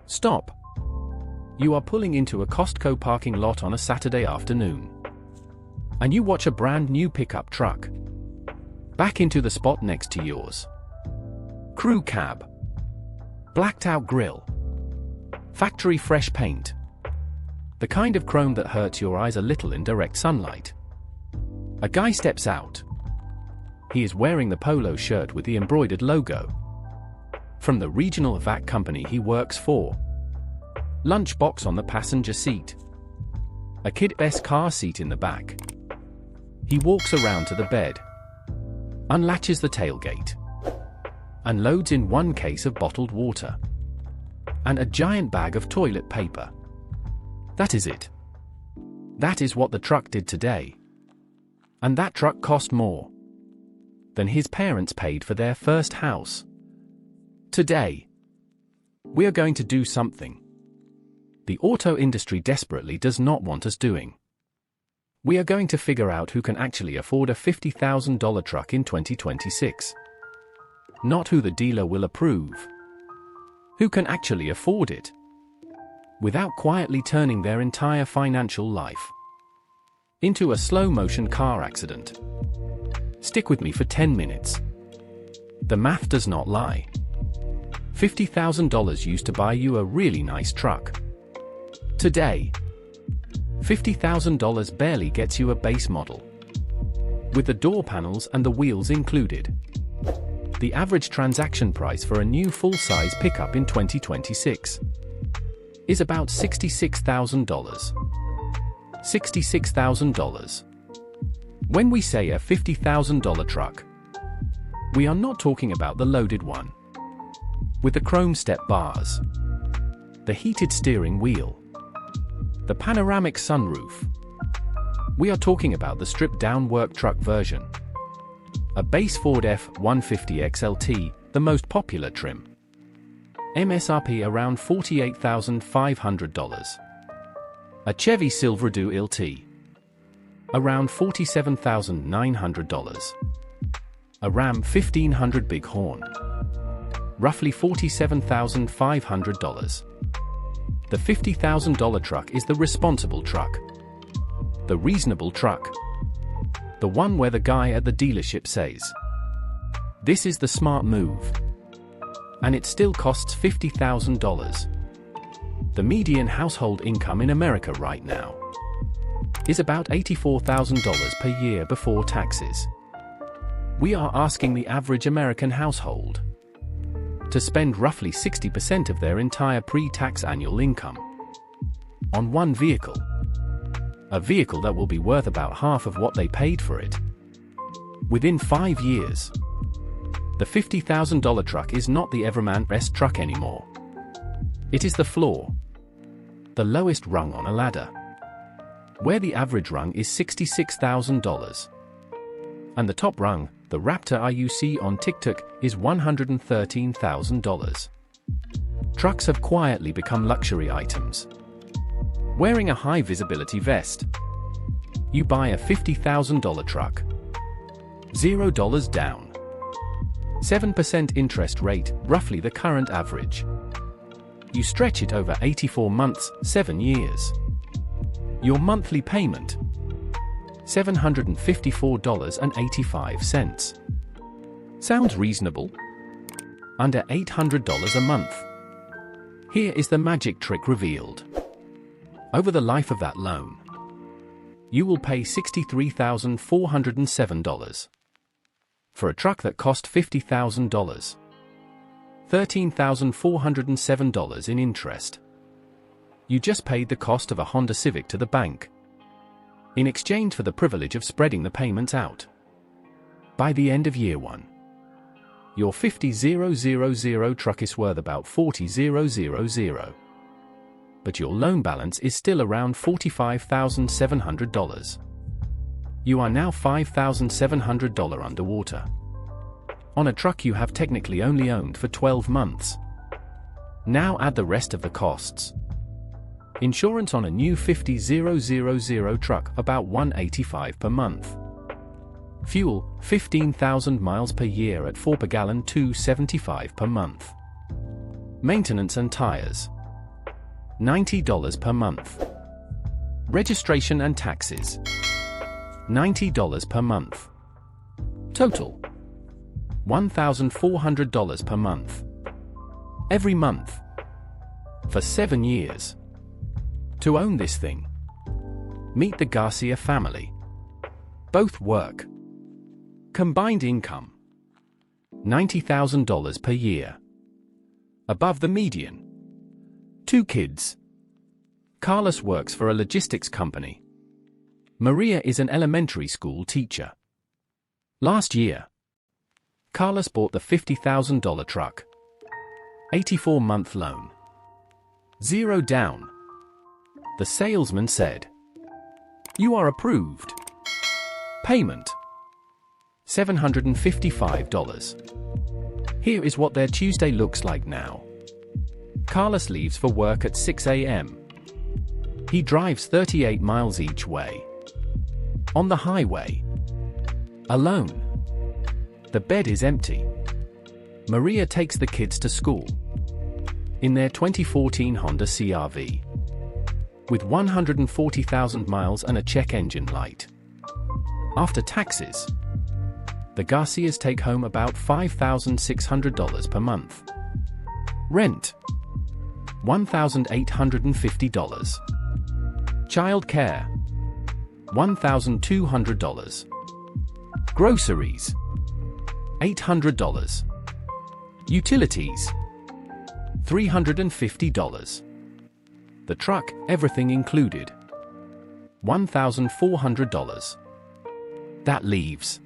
Stop. You are pulling into a Costco parking lot on a Saturday afternoon. And you watch a brand new pickup truck back into the spot next to yours. Crew cab. Blacked out grille. Factory fresh paint. The kind of chrome that hurts your eyes a little in direct sunlight. A guy steps out. He is wearing the polo shirt with the embroidered logo from the regional vac company he works for. Lunchbox on the passenger seat. A kid-esque car seat in the back. He walks around to the bed, unlatches the tailgate, and loads in one case of bottled water and a giant bag of toilet paper. That is it. That is what the truck did today. And that truck cost more than his parents paid for their first house. Today, we are going to do something the auto industry desperately does not want us doing. We are going to figure out who can actually afford a $50,000 truck in 2026. Not who the dealer will approve. Who can actually afford it without quietly turning their entire financial life into a slow-motion car accident. Stick with me for 10 minutes. The math does not lie. $50,000 used to buy you a really nice truck. Today, $50,000 barely gets you a base model, with the door panels and the wheels included. The average transaction price for a new full-size pickup in 2026 is about $66,000. $66,000. When we say a $50,000 truck, we are not talking about the loaded one, with the chrome step bars, the heated steering wheel, the panoramic sunroof. We are talking about the stripped-down work truck version. A base Ford F-150 XLT, the most popular trim. MSRP around $48,500. A Chevy Silverado LT. Around $47,900. A Ram 1500 Bighorn. Roughly $47,500. The $50,000 truck is the responsible truck. The reasonable truck. The one where the guy at the dealership says, "This is the smart move." And it still costs $50,000. The median household income in America right now is about $84,000 per year before taxes. We are asking the average American household to spend roughly 60% of their entire pre-tax annual income on one vehicle. A vehicle that will be worth about half of what they paid for it within 5 years. The $50,000 truck is not the everyman's best truck anymore. It is the floor, the lowest rung on a ladder, where the average rung is $66,000. And the top rung, the Raptor you see on TikTok, is $113,000. Trucks have quietly become luxury items. Wearing a high-visibility vest. You buy a $50,000 truck. $0 down. 7% interest rate, roughly the current average. You stretch it over 84 months, 7 years. Your monthly payment, $754.85. Sounds reasonable? Under $800 a month. Here is the magic trick revealed. Over the life of that loan, you will pay $63,407 for a truck that cost $50,000. $13,407 in interest. You just paid the cost of a Honda Civic to the bank in exchange for the privilege of spreading the payments out. By the end of year one, your $50,000 truck is worth about $40,000. But your loan balance is still around $45,700. You are now $5,700 underwater on a truck you have technically only owned for 12 months. Now add the rest of the costs. Insurance on a new $50,000 truck, about $185 per month. Fuel, 15,000 miles per year at 4 per gallon, $275 per month. Maintenance and tires. $90 per month. Registration and taxes. $90 per month. Total. $1,400 per month. Every month. For 7 years. To own this thing. Meet the Garcia family. Both work. Combined income. $90,000 per year. Above the median. 2 kids. Carlos works for a logistics company. Maria is an elementary school teacher. Last year, Carlos bought the $50,000 truck. 84-month loan. 0 down. The salesman said, "You are approved. Payment. $755. Here is what their Tuesday looks like now. Carlos leaves for work at 6 a.m. He drives 38 miles each way. On the highway. Alone. The bed is empty. Maria takes the kids to school. In their 2014 Honda CR-V. With 140,000 miles and a check engine light. After taxes, the Garcias take home about $5,600 per month. Rent. $1,850. Child care. $1,200. Groceries. $800. Utilities. $350. The truck, everything included. $1,400. That leaves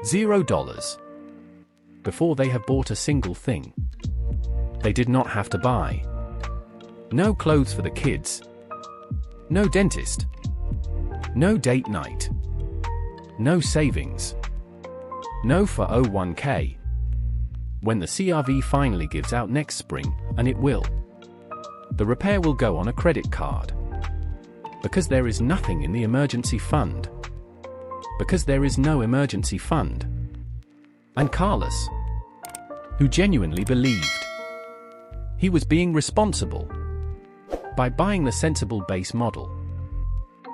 $0. Before they have bought a single thing. They did not have to buy. No clothes for the kids. No dentist. No date night. No savings. No 401k. When the CR-V finally gives out next spring, and it will, the repair will go on a credit card. Because there is nothing in the emergency fund. Because there is no emergency fund. And Carlos, who genuinely believed he was being responsible by buying the sensible base model,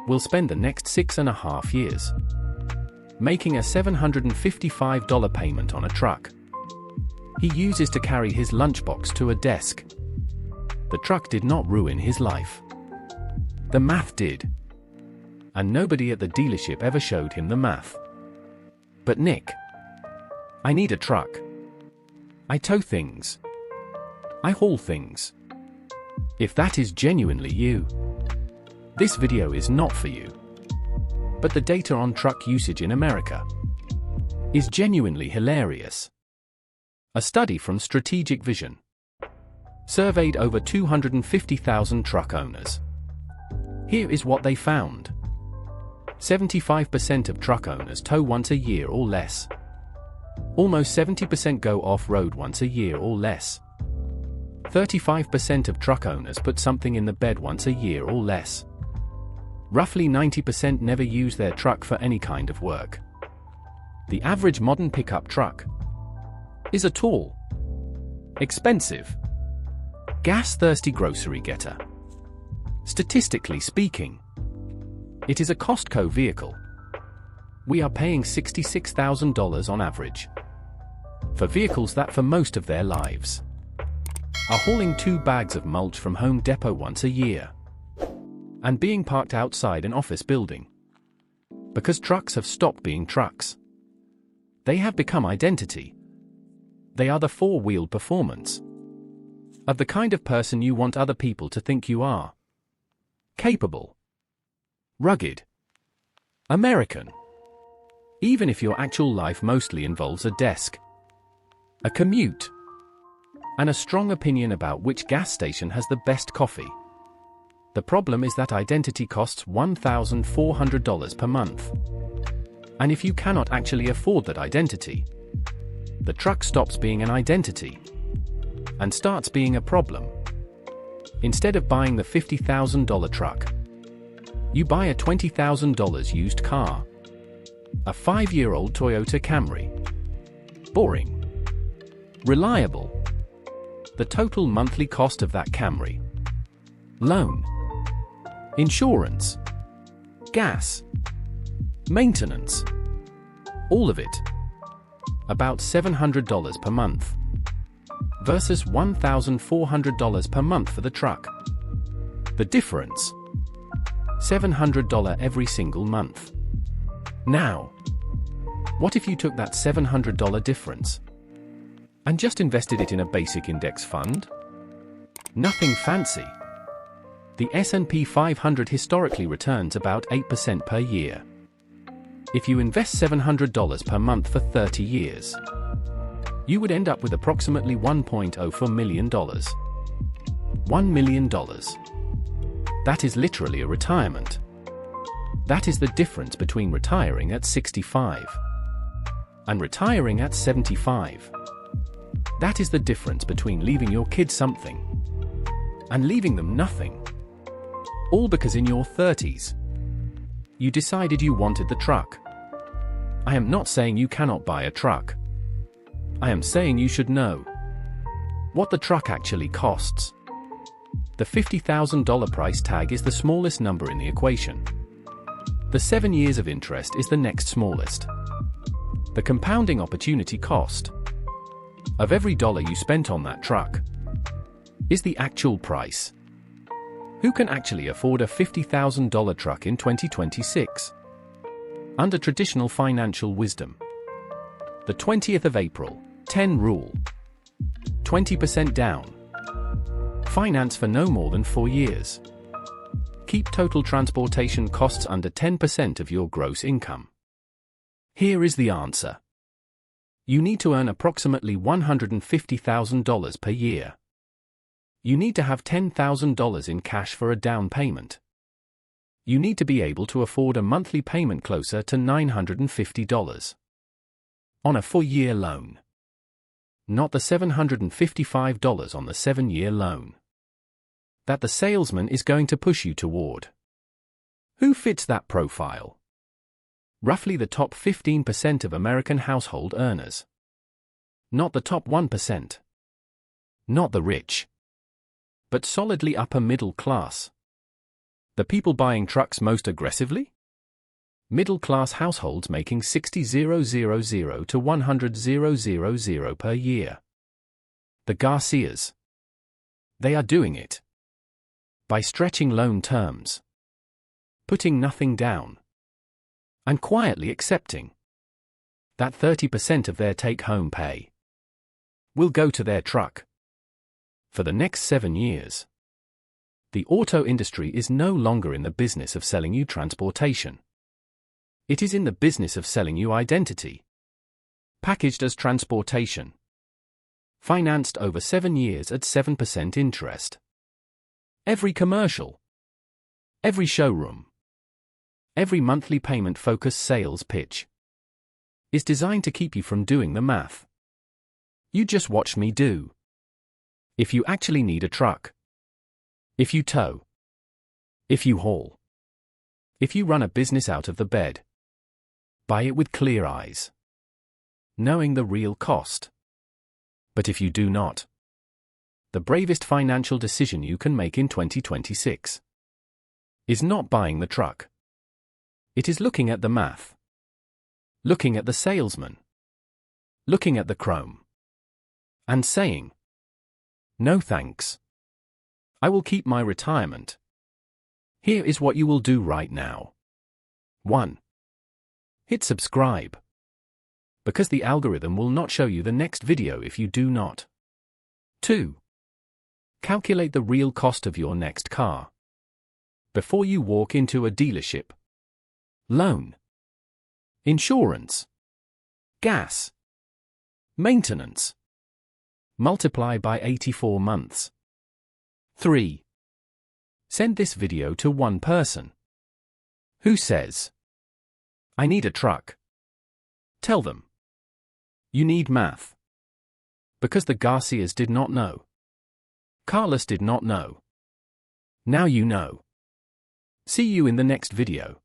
will spend the next 6.5 years making a $755 payment on a truck he uses to carry his lunchbox to a desk. The truck did not ruin his life. The math did. And nobody at the dealership ever showed him the math. But Nick, I need a truck. I tow things. I haul things. If that is genuinely you, this video is not for you. But the data on truck usage in America is genuinely hilarious. A study from Strategic Vision surveyed over 250,000 truck owners. Here is what they found. 75% of truck owners tow once a year or less. Almost 70% go off-road once a year or less. 35% of truck owners put something in the bed once a year or less. Roughly 90% never use their truck for any kind of work. The average modern pickup truck is a tall, expensive, gas-thirsty grocery getter. Statistically speaking, it is a Costco vehicle. We are paying $66,000 on average for vehicles that for most of their lives are hauling 2 bags of mulch from Home Depot once a year and being parked outside an office building. Because trucks have stopped being trucks. They have become identity. They are the 4-wheeled performance of the kind of person you want other people to think you are. Capable. Rugged. American. Even if your actual life mostly involves a desk, a commute, and a strong opinion about which gas station has the best coffee. The problem is that identity costs $1,400 per month. And if you cannot actually afford that identity, the truck stops being an identity and starts being a problem. Instead of buying the $50,000 truck, you buy a $20,000 used car. A 5-year-old Toyota Camry. Boring. Reliable. The total monthly cost of that Camry loan, insurance, gas, maintenance. All of it. About $700 per month. Versus $1,400 per month for the truck. The difference? $700 every single month. Now, what if you took that $700 difference and just invested it in a basic index fund? Nothing fancy. The S&P 500 historically returns about 8% per year. If you invest $700 per month for 30 years, you would end up with approximately $1.04 million. $1 million. That is literally a retirement. That is the difference between retiring at 65 and retiring at 75. That is the difference between leaving your kids something and leaving them nothing. All because in your 30s, you decided you wanted the truck. I am not saying you cannot buy a truck. I am saying you should know what the truck actually costs. The $50,000 price tag is the smallest number in the equation. The 7 years of interest is the next smallest. The compounding opportunity cost of every dollar you spent on that truck is the actual price. Who can actually afford a $50,000 truck in 2026? Under traditional financial wisdom. The 20th of April, 10 rule. 20% down. Finance for no more than 4 years. Keep total transportation costs under 10% of your gross income. Here is the answer. You need to earn approximately $150,000 per year. You need to have $10,000 in cash for a down payment. You need to be able to afford a monthly payment closer to $950 on a 4-year loan. Not the $755 on the 7-year loan that the salesman is going to push you toward. Who fits that profile? Roughly the top 15% of American household earners. Not the top 1%. Not the rich. But solidly upper middle class. The people buying trucks most aggressively? Middle class households making $60,000 to $100,000 per year. The Garcias. They are doing it by stretching loan terms, putting nothing down, and quietly accepting that 30% of their take-home pay will go to their truck. For the next 7 years, the auto industry is no longer in the business of selling you transportation. It is in the business of selling you identity, packaged as transportation, financed over 7 years at 7% interest. Every commercial, every showroom, every monthly payment-focused sales pitch is designed to keep you from doing the math. You just watch me do. If you actually need a truck, if you tow, if you haul, if you run a business out of the bed, buy it with clear eyes, knowing the real cost. But if you do not, the bravest financial decision you can make in 2026 is not buying the truck. It is looking at the math, looking at the salesman, looking at the chrome, and saying, "No thanks. I will keep my retirement." Here is what you will do right now. 1. Hit subscribe, because the algorithm will not show you the next video if you do not. 2. Calculate the real cost of your next car before you walk into a dealership. Loan, insurance, gas, maintenance. Multiply by 84 months. 3. Send this video to one person who says, "I need a truck." Tell them you need math. Because the Garcias did not know. Carlos did not know. Now you know. See you in the next video.